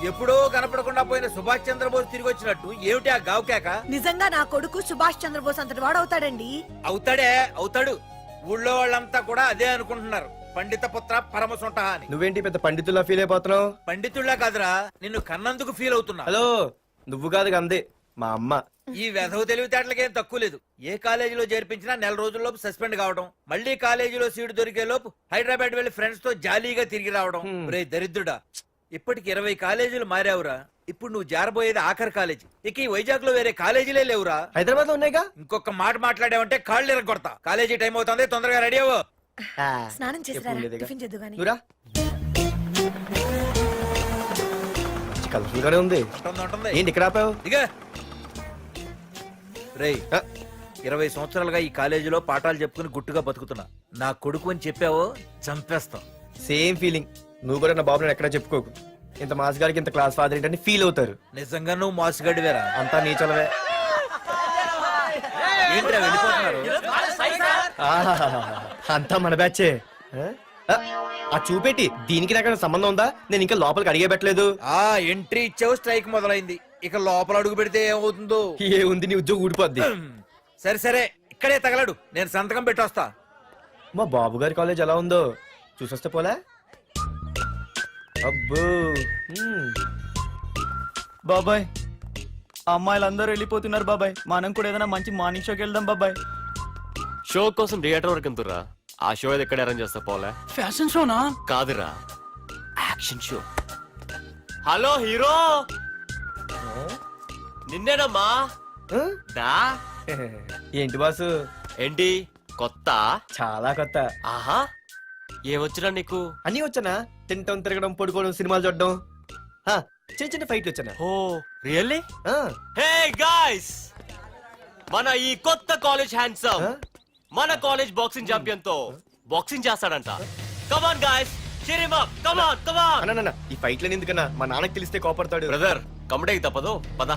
ఎప్పుడో కనపడకుండా పోయిన సుభాష్ చంద్రబోస్ తిరిగి వచ్చినట్టు ఏమిటి ఆ గావుకేక? నిజంగా నా కొడుకు సుభాష్ చంద్రబోస్ అంతటి వాడవుతాడండి. అవుతాడు. ఊళ్ళో వాళ్ళంతా కూడా అదే అనుకుంటున్నారు, పండిత పుత్ర పరమసుంట అని. నువ్వేంటి పెద్ద పండితుల్లా ఫీల్ అయిపోతున్నావు? పండితుళ్ళ కాదురా, నిన్ను కన్నందుకు ఫీల్ అవుతున్నా. హలో, నువ్వు కాదు అందే మా అమ్మ. ఈ వెధవ తెలివితేటలకేం తక్కువ లేదు. ఏ కాలేజీలో చేర్పించినా నెల రోజుల్లోపు సస్పెండ్ కావడం, మళ్ళీ కాలేజీలో సీటు దొరికే లోపు హైదరాబాద్ వెళ్లి ఫ్రెండ్స్ తో జాలీగా తిరిగి రావడం. రే దరిద్రుడా, ఇప్పటికి 20 కాలేజీలు మారావురా. ఇప్పుడు నువ్వు జారబోయేది ఆఖరి కాలేజీ. ఇక ఈ వైజాగ్ లో వేరే కాలేజీలే లేవురా. హైదరాబాద్ లో ఉన్నాయిగా. ఇంకొక మాట మాట్లాడావంటే కాళ్ళు ఎరగొడతా. కాలేజీ టైం అవుతుంది, తొందరగా రెడీ అవ్వు. స్నానం చేసి టిఫిన్ చేద్దు గాని. కలర్ఫుల్ గానే ఉంది. ఏంటి ఇక్కడ ఆపావు? రేయ్, 20 సంవత్సరాలుగా ఈ కాలేజీలో పాఠాలు చెప్పుకుని గుట్టుగా బతుకుతున్నా. నా కొడుకు అని చెప్పావో చంపేస్తాం. Same feeling. నువ్వు కూడా నా బాబు ఎక్కడా చెప్పుకోకు. ఇంత మాస్ గారికి ఇంత క్లాస్ ఫాదర్ ఏంటని ఫీల్ అవుతారు. నిజంగా నువ్వు మాసుగడివేరా? అంతా నీచలవే. ఏంట్రా వెళ్ళిపోతున్నారు? అంతా మన బ్యాచే. ఆ చూపెట్టి దీనికి నాకు సంబంధం ఉందా? నేను ఇంకా లోపలికి అడిగే పెట్టలేదు. ఎంట్రీ ఇచ్చావు, స్ట్రైక్ మొదలైంది. ఇక లోపల అడుగు పెడితే ఏమవుతుందో. ఏముంది, నీ ఉద్యోగం ఊడిపోద్ది. సరే ఇక్కడే తగలడు, నేను సంతకం పెట్టొస్తా. మా బాబు గారి కాలేజ్ ఎలా ఉందో చూసొస్తే పోలే. అబ్బో బాబాయ్, అమ్మాయిలందరూ వెళ్ళిపోతున్నారు బాబాయ్. మనం కూడా ఏదైనా మంచి మార్నింగ్ షోకి వెళ్దాం బాబాయ్. షో కోసం థియేటర్ వరకు ఎంతురా? ఆ షో ఏది ఎక్కడ అరేంజ్ చేస్తా పోలే? ఫ్యాషన్ షోనా? కాదురా, యాక్షన్ షో. హలో హీరో, నిన్నేనమ్మా. ఏంటి బాసు? ఏంటి కొత్త? చాలా కొత్త. ఆహా, ఏమొచ్చినా నీకు? అన్నీ వచ్చానా? తింటం, తిరగడం, పడుకోవడం, సినిమాలు చూడడం, చిన్న చిన్న ఫైట్లు వచ్చానా? ఓ రియల్లీ? హే గాయ్స్, మన ఈ కొత్త కాలేజ్ హ్యాండ్సమ్ మన కాలేజ్ బాక్సింగ్ ఛాంపియన్ తో బాక్సింగ్ చేస్తాడంట. Come on guys, cheer him up. Come on. అన్న ఈ ఫైట్లని ఎందుకన్నా? మా నాన్నకి తెలిస్తే కోపడతాడు. బ్రదర్, కమడేకి తప్పదు, పద.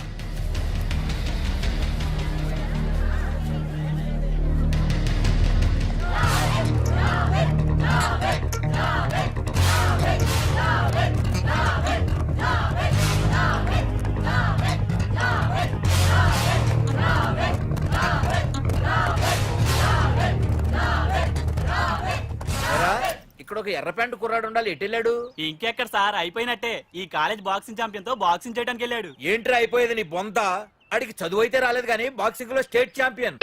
ఇక్కడ ఒక ఎర్ర ప్యాంటు కుర్రాడు ఉండాలి, ఎటు వెళ్ళాడు? ఇంకెక్కడ సార్, అయిపోయినట్టే. ఈ కాలేజ్ బాక్సింగ్ ఛాంపియన్ తో బాక్సింగ్ చేయడానికి వెళ్ళాడు. ఏంట్రా అయిపోయేది నీ బొంత? అడిగి చదువు అయితే రాలేదు కానీ బాక్సింగ్ లో state champion.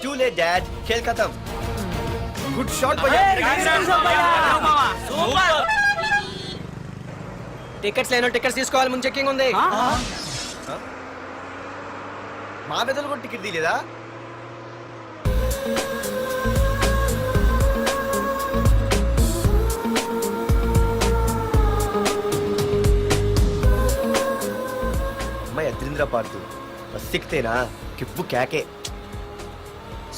Too late, Dad. खेल खत्म. Good shot, టికెట్స్ లేనో టికెట్స్ తీసుకోవాలి, ముందు చెక్కింగ్ ఉంది. మా పెద్దలు కూడా టికెట్ తీయలేదా? అమ్మాయి అద్రింద్ర పార్తు బస్ ఎక్కితేనా కిప్పు కేకే.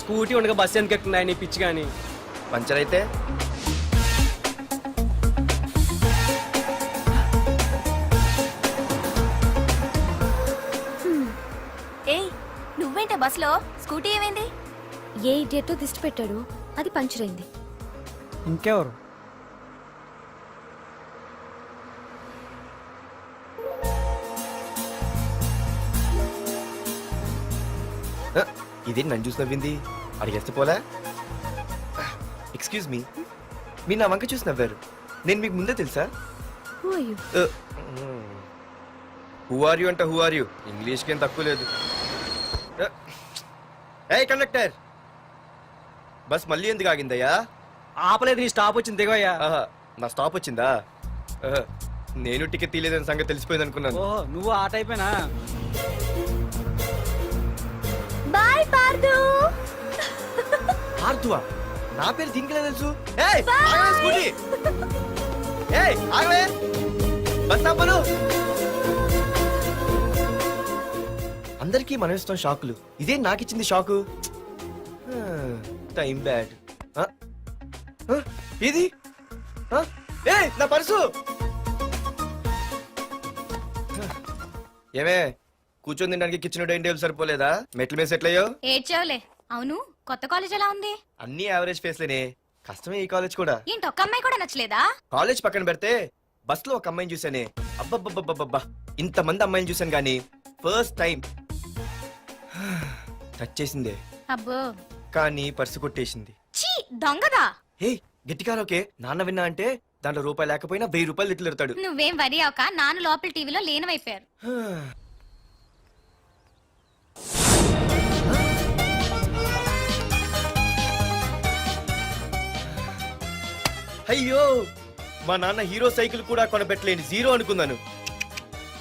స్కూటీ ఉండగా బస్సు ఎందుకు ఎక్కుతున్నాయి నీ పిచ్చి గాని? పంచర్ అయితే నువ్వేంటే బస్సులో? స్కూటీ ఏమైంది? ఏ ఇడియట్ దిష్టి పెట్టాడు, అది పంచర్ అయింది. ఇంకెవరు? ఇదేంటి నన్ను చూసి నవ్వింది? అడిగేస్తే పోలే. ఎక్స్క్యూజ్ మీ, మీరు నా వంక చూసి నవ్వారు. నేను మీకు ముందే తెలుసా? హూ ఆర్ యూ అంటే హూ ఆర్ యూ, ఇంగ్లీష్కి ఏం తక్కువ లేదు. ఏ కండక్టర్, బస్ మళ్ళీ ఎందుకు ఆగిందయ్యా? ఆపలేదు, నీ స్టాప్ వచ్చింది, దిగోయ్యా. నా స్టాప్ వచ్చిందా? నేను టికెట్ తీయలేదని సంగతి తెలిసిపోయింది అనుకున్నాను. ఓహో, నువ్వు ఆ టైపేనా? బాయ్ పార్దు. పార్దువా? నా పేరు దీనికిలే తెలుసు. స్కూటీ ఆగవే, బస్ ఆపను. అందరికీ మనం ఇస్తాం షాకులు, ఇదే నాకు ఇచ్చింది షాకు. Time bad. ఇది నా పర్సు. ఏమే కూర్చొని తినడానికి కిచెన్ డైనింగ్ టేబుల్ సరిపోలేదా? మెట్ల మీద సెట్ అయ్యో. ఏడ్చావులే. అవును, కొత్త కాలేజ్ ఎలా ఉంది? అన్ని యావరేజ్ ఫేస్లేనే. కష్టమే ఈ కాలేజ్ కూడా. ఏంటి, ఒక్క అమ్మాయి కూడా నచ్చలేదా? కాలేజ్ పక్కన పెడితే బస్ లో ఒక అమ్మాయిని చూసానే. అబ్బబ్బబ్బబ్బబ్బా, ఇంతమంది అమ్మాయిని చూసాను గానీ ఫస్ట్ టైం టచ్ చేసిందే. అబ్బో, కానీ పర్సు కొట్టేసింది. చీ దొంగదా. హే గట్టిగా ఓకే, నాన్న విన్నా అంటే దాంట్లో రూపాయి లేకపోయినా 1000 రూపాయలు ఇట్లు ఎడతాడు. నువ్వేం వరి అవక, నాన్న లోపల టీవీలో లేనవైపోయారు. అయ్యో, మా నాన్న హీరో సైకిల్ కూడా కొనబెట్టలేని జీరో అనుకున్నాను.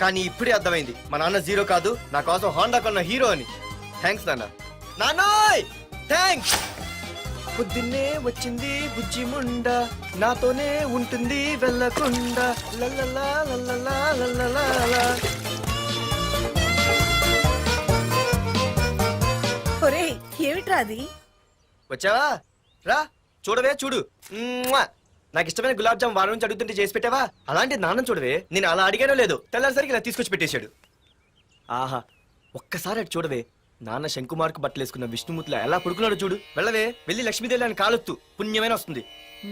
కానీ ఇప్పుడే అర్థమైంది, మా నాన్న జీరో కాదు, నా కోసం హోండా కొన్న హీరో అని. థ్యాంక్స్ నాన్న. నాన్నోయ్ థ్యాంక్స్. పొద్దున్నే వచ్చింది బుజ్జి ముండ, నాతోనే ఉంటుంది వెళ్ళకుండా. లల్లలా లల్లలా లల్లలా. ఒరేయ్ ఏమిట్రా అది? వచ్చావా? రా చూడవే, చూడు. మ్మ్వా! నాకు ఇష్టమైన గులాబ్ జామ్ వారం నుంచి అడుగుతుంటే చేసి పెట్టావా? అలాంటి నాన్న చూడవే, నేను అలా అడిగానో లేదు, తెల్లారిసరికి ఇలా తీసుకొచ్చి పెట్టేశాడు. ఆహా, ఒక్కసారి అటు చూడవే, నాన్న శంకుమార్కు బట్టలేసుకున్న విష్ణుమూర్తిలా ఎలా పడుకున్నాడు చూడు. వెళ్ళవే, వెళ్ళి లక్ష్మీదేవి అని కాలొత్తు, పుణ్యమైన వస్తుంది.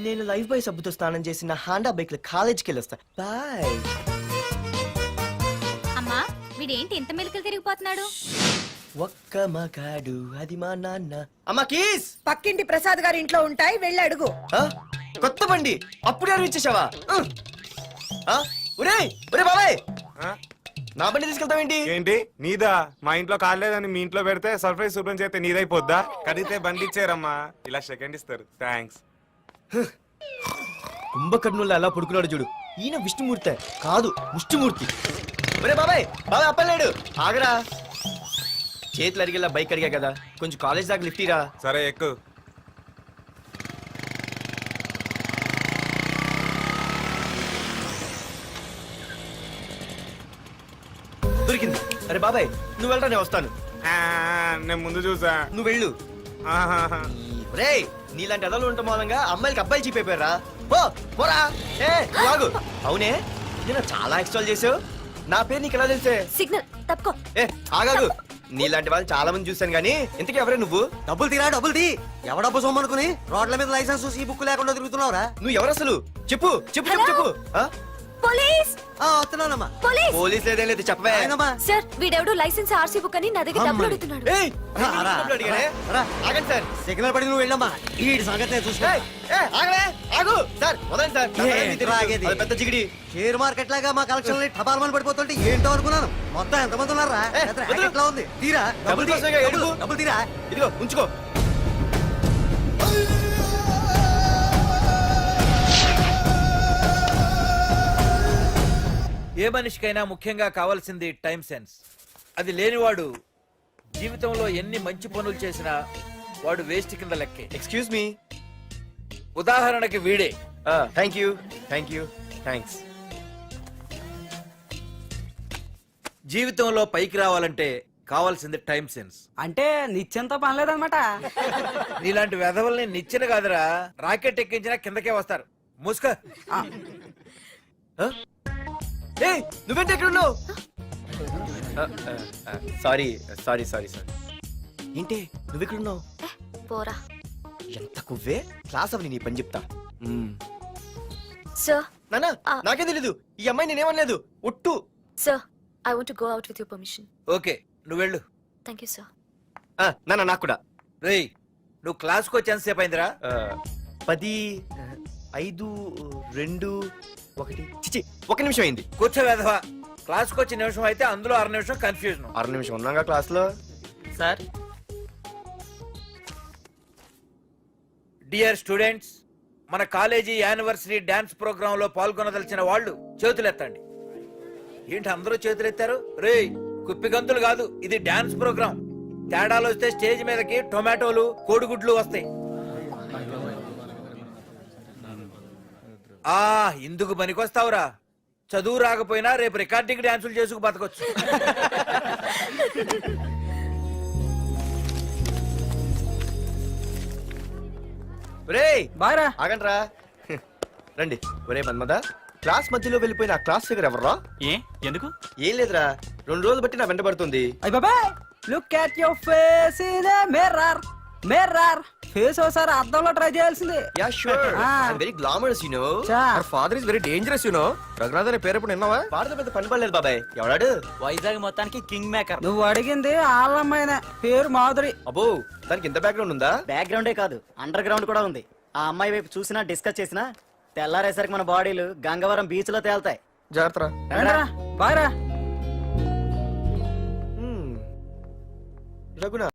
నేను లైఫ్ బాయ్ సబ్బుతో స్నానం చేసిన హాండా బైక్ లో కాలేజీకి వెళ్ళొస్తా. బాయ్. అమ్మా, వీడేంటి ఇంత మెలికలు తిరిగిపోతున్నాడు? ఒక్క మగాడు అది మా నాన్న. అమ్మా కీస్. పక్కింటి ప్రసాద్ గారి ఇంట్లో ఉంటాయి, వెళ్ళి అడుగు. ఆ? కొత్త బండి అప్పుడే అరివిచ్చేసావా? ఒరే ఒరే బాబాయ్, నా బండి తీసుకెళ్తావేంటి? ఏంటి నీదా? మా ఇంట్లో కాలేదని మీ ఇంట్లో పెడితే సర్ప్రైజ్ శుభ్రం చేస్తే నీదైపోద్దా? కడిగితే బండి ఇచ్చారమ్మా, ఇలా సెకండ్ ఇస్తారు. థ్యాంక్స్. కుంభకర్ణుల్లో ఎలా పడుకున్నాడు చూడు. ఈయన విష్ణుమూర్తి కాదు, ముష్టిమూర్తి. ఒరే బాబాయ్, బాబాయ్ అప్పలేడు, ఆగరా. చేతులు అరిగేలా బైక్ అడిగా కదా, కొంచెం కాలేజ్ దాకా లిఫ్ట్ ఇరా. సరే ఎక్కు. దొరికింది. అరే బాబాయ్ నువ్వు వెళ్ళరా, నేను వస్తాను. ఆ, నేను ముందు చూసా. నువ్వు వెళ్ళు. ఆహాహా. రే నీలాంటి అదలు ఉండటం మూలంగా అమ్మాయిలకి అబ్బాయిలు చీపైపోయారా? పోరా. ఏ లాగు. అవునే, నేను చాలా ఎక్స్ట్రాల్ చేసావు. నా పేరు నీకు ఎలా తెలిసే? సిగ్నల్ తప్పుకో. ఏ ఆగాగు. నీలాంటి వాళ్ళు చాలా మంది చూశాను గానీ ఇంతకీ ఎవరే నువ్వు? డబ్బులు తీరా, డబ్బులు తీ. ఎవడబ్బు సొమ్మనుకుని రోడ్ల మీద లైసెన్స్ చూసి ఈ బుక్ లేకుండా తిరుగుతున్నావురా? నువ్వు ఎవరు అసలు? చెప్పు చెప్పు చెప్పు చెప్పు. ఆ? పోలీస్ వస్తున్నానమ్మా. పోలీస్. పోలీస్ లేదేం లేదు, చెప్పవే. ఆయనమ్మా. సార్, వీడెవడు లైసెన్స్ ఆర్సీ బుక్ అని నా దగ్గర డబ్బులు అడుగుతున్నాడు. ఏయ్, రా, నేను రా, డబ్బులు అడిగానే? రా. ఆగండి సార్. సిగ్నల్ పడి నువ్వు వెళ్ళమ్మా, ఈ సంగతి నేను చూసుకో. ఏయ్, ఏయ్, ఆగవే, ఆగు. సార్ వదండి సార్, నా పని మీకు తెలుసు. ఆగేది. అది పెద్ద జిగిడి. షేర్ మార్కెట్ లాగా మా కలెక్షన్ టపాల్మని పడిపోతుంటే ఏంటో అనుకున్నాను. మొత్తం ఎంతమంది ఉన్నారా? ఏ, వదిలు. ఎట్లా ఉంది? తీరా డబ్బులు కోసమేగా ఏడుపు. డబ్బులు తీరా. ఇదిగో ఉంచుకో. ఏ మనిషికైనా ముఖ్యంగా కావాల్సింది టైం సెన్స్. అది లేనివాడు జీవితంలో ఎన్ని మంచి పనులు చేసినా వాడు వేస్ట్ కింద లెక్కే. Excuse me. ఉదాహరణకి వీడే. Thank you thank you thanks. జీవితంలో పైకి రావాలంటే కావాల్సింది టైం సెన్స్. అంటే నిత్యంతో పనిలేదన్నమాట. నీలాంటి వెధవల్ని నిచ్చెన కాదురా, రాకెట్ ఎక్కించినా కిందకే వస్తారు. మూసుక. ఏయ్ నువ్వేంటి ఎక్కడ ఉన్నావు? Sorry sorry sorry sorry. ఏంటి నువ్వు ఎక్కడ ఉన్నావు? పోరా. ఎంత కువ్వే. క్లాస్ అవని నీ పని చెప్తా. సార్, నానా నాకే తెలీదు, ఈ అమ్మాయి నేనేమనలేదు, ఒట్టు. Sir, I want to go out with your permission. Okay నువ్వు వెళ్ళు. Thank you sir. నానా నాకు కూడా. రేయ్ నువ్వు క్లాస్కి వచ్చి ఎంతసేపు అయిందిరా? 10, 5, 2, 1 చిచి 1 నిమిషం అయింది. కూర్చో వెధవా. క్లాస్కి వచ్చి నిమిషం అయితే అందులో 6 నిమిషం కన్ఫ్యూజన్. 6 నిమిషం ఉన్నాగా క్లాస్ లో. సార్, డియర్ స్టూడెంట్స్, మన కాలేజీ యానివర్సరీ డాన్స్ ప్రోగ్రామ్ లో పాల్గొనదలిచిన వాళ్ళు చేతులెత్తండి. ఏంటి అందరూ చేతులెత్తారు? రేయ్ కుప్పి గంతులు కాదు, ఇది డాన్స్ ప్రోగ్రామ్. తేడాలు వస్తే స్టేజ్ మీదకి టొమాటోలు కోడిగుడ్లు వస్తాయి. ఇందుకు పనికొస్తావురా. చదువు రాకపోయినా రేపు రికార్డింగ్ డాన్సులు చేసుకు బతకొచ్చు. రేయ్ బాయ్రా. ఆగండ్రా. రండి. ఒరే మన్మద, క్లాస్ మధ్యలో వెళ్ళిపోయిన ఆ క్లాస్ ఫిగర్ ఎవర్రా? ఏ ఎందుకు? ఏం లేదురా, 2 రోజులు బట్టి నా వెంట పడుతుంది. అయ్య బాబాయ్ look at your face in the mirror mirror face ఒకసారి అద్దంలో ట్రై చేయాల్సింది. Yeah sure I very glamorous you know. Father is very dangerous you know. Raghunath అనే పేరు ఎప్పుడు విన్నావా? పాడతో పెద్ద పని పడలేదు బాబాయ్. ఎవడాడు? వైజాగ్ మొత్తానికి కింగ్ మేకర్. నువ్వు అడిగింది ఆళ్ళమ్మాయిన పేరు మాధురి. అబ్బో దానికి ఇంత బ్యాక్గ్రౌండ్ ఉందా? బ్యాక్గ్రౌండే కాదు అండర్ గ్రౌండ్ కూడా ఉంది. ఆ అమ్మాయి వైపు చూసినా డిస్కస్ చేసినా తెల్లారేసరికి మన బాడీలు గంగవరం బీచ్ లో తేల్తాయి. జాగ్రత్త. బాయ్ రా. రఘునాథ్